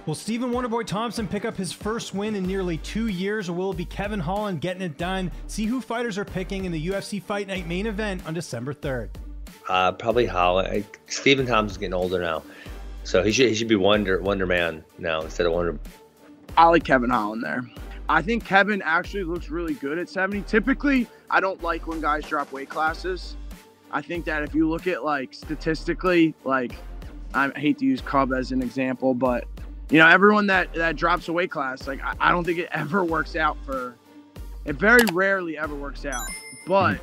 Will Stephen Wonderboy Thompson pick up his first win in nearly 2 years, or will it be Kevin Holland getting it done? See who fighters are picking in the UFC Fight Night main event on December 3rd. Probably Holland. Stephen Thompson's getting older now, so he should be Wonder Man now instead of Wonder. I like Kevin Holland there. I think Kevin actually looks really good at 70. Typically, I don't like when guys drop weight classes. I think that if you look at, like, statistically, like, I hate to use Cub as an example, but, you know, everyone that drops a weight class, like, I don't think it ever works out for – it very rarely ever works out. But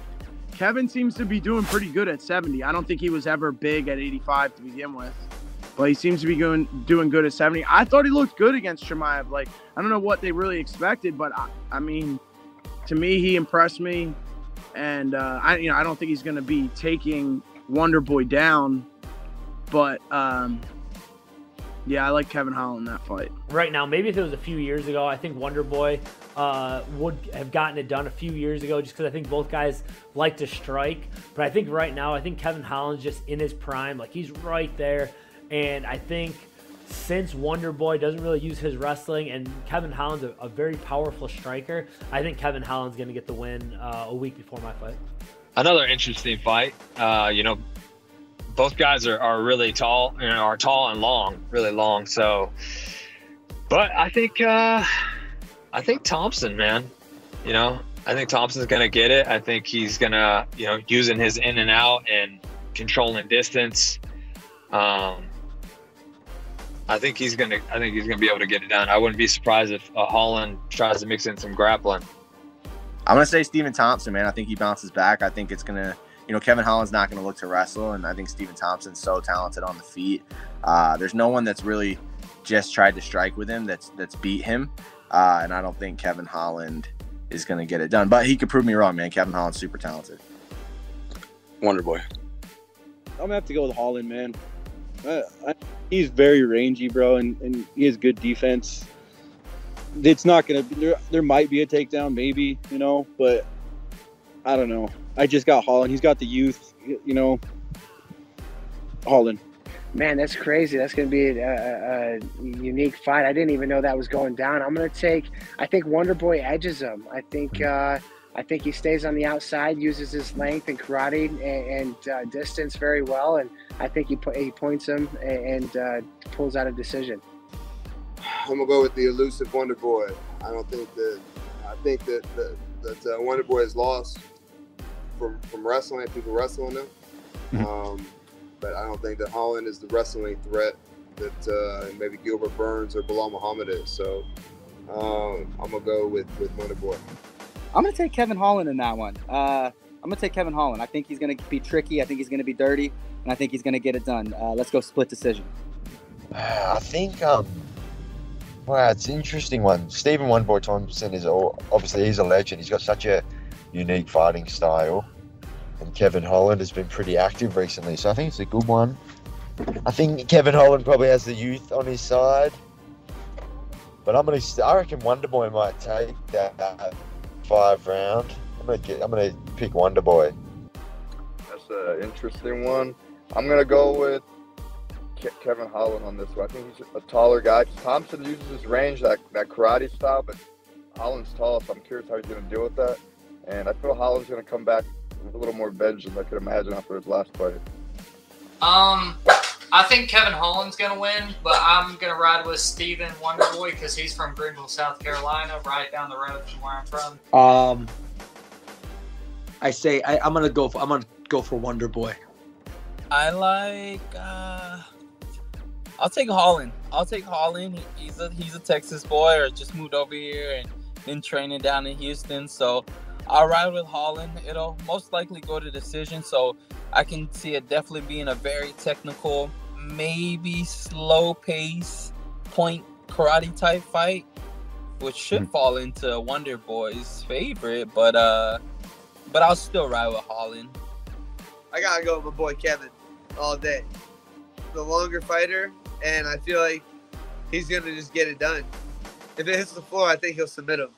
Kevin seems to be doing pretty good at 70. I don't think he was ever big at 85 to begin with. But he seems to be doing good at 70. I thought he looked good against Chimaev. Like, I don't know what they really expected, but I mean, to me, he impressed me. And I don't think he's going to be taking Wonderboy down. But yeah, I like Kevin Holland in that fight. Right now, maybe if it was a few years ago, I think Wonderboy would have gotten it done a few years ago, just because I think both guys like to strike. But I think right now, I think Kevin Holland's just in his prime. Like, he's right there. And I think since Wonderboy doesn't really use his wrestling and Kevin Holland's a very powerful striker, I think Kevin Holland's going to get the win a week before my fight. Another interesting fight. Both guys are really tall, are tall and long, really long. So, but I think Thompson, man, I think Thompson's going to get it. I think he's going to, using his in and out and controlling distance. I think he's gonna be able to get it done. I wouldn't be surprised if Holland tries to mix in some grappling. I'm gonna say Stephen Thompson, man. I think he bounces back. I think it's gonna, Kevin Holland's not gonna look to wrestle, and I think Stephen Thompson's so talented on the feet. There's no one that's really just tried to strike with him that's beat him, and I don't think Kevin Holland is gonna get it done. But he could prove me wrong, man. Kevin Holland's super talented. Wonderboy. I'm gonna have to go with Holland, man. He's very rangy, bro, and he has good defense. It's not going to be – there might be a takedown, maybe, but I don't know. I just got Holland. He's got the youth, Holland. Man, that's crazy. That's going to be a unique fight. I didn't even know that was going down. I'm going to take – I think Wonderboy edges him. I think he stays on the outside, uses his length and karate and distance very well, and I think he points him and pulls out a decision. I'm gonna go with the elusive Wonderboy. I think that Wonderboy is lost from wrestling and people wrestling him, but I don't think that Holland is the wrestling threat that maybe Gilbert Burns or Bilal Muhammad is. So I'm gonna go with Wonderboy. I'm going to take Kevin Holland in that one. I'm going to take Kevin Holland. I think he's going to be tricky. I think he's going to be dirty. And I think he's going to get it done. Let's go split decision. I think, it's an interesting one. Stephen Wonderboy Thompson obviously he's a legend. He's got such a unique fighting style. And Kevin Holland has been pretty active recently. So I think it's a good one. I think Kevin Holland probably has the youth on his side. But I reckon Wonderboy might take that 5 round. I'm gonna pick Wonderboy. That's an interesting one. I'm gonna go with Kevin Holland on this one. I think he's a taller guy. Thompson uses his range, that karate style, but Holland's tall, so I'm curious how he's gonna deal with that. And I feel Holland's gonna come back with a little more vengeance, I could imagine, after his last fight. I think Kevin Holland's going to win, but I'm going to ride with Stephen Wonderboy because he's from Greenville, South Carolina, right down the road from where I'm from. I'm going to go for Wonderboy. I like I'll take Holland. He's a Texas boy or just moved over here and been training down in Houston, so I'll ride with Holland. It'll most likely go to decision, so I can see it definitely being a very technical, maybe slow pace, point karate type fight, which should fall into Wonderboy's favorite, but I'll still ride with Holland. I gotta go with my boy Kevin all day. The longer fighter, and I feel like he's gonna just get it done. If it hits the floor, I think he'll submit him.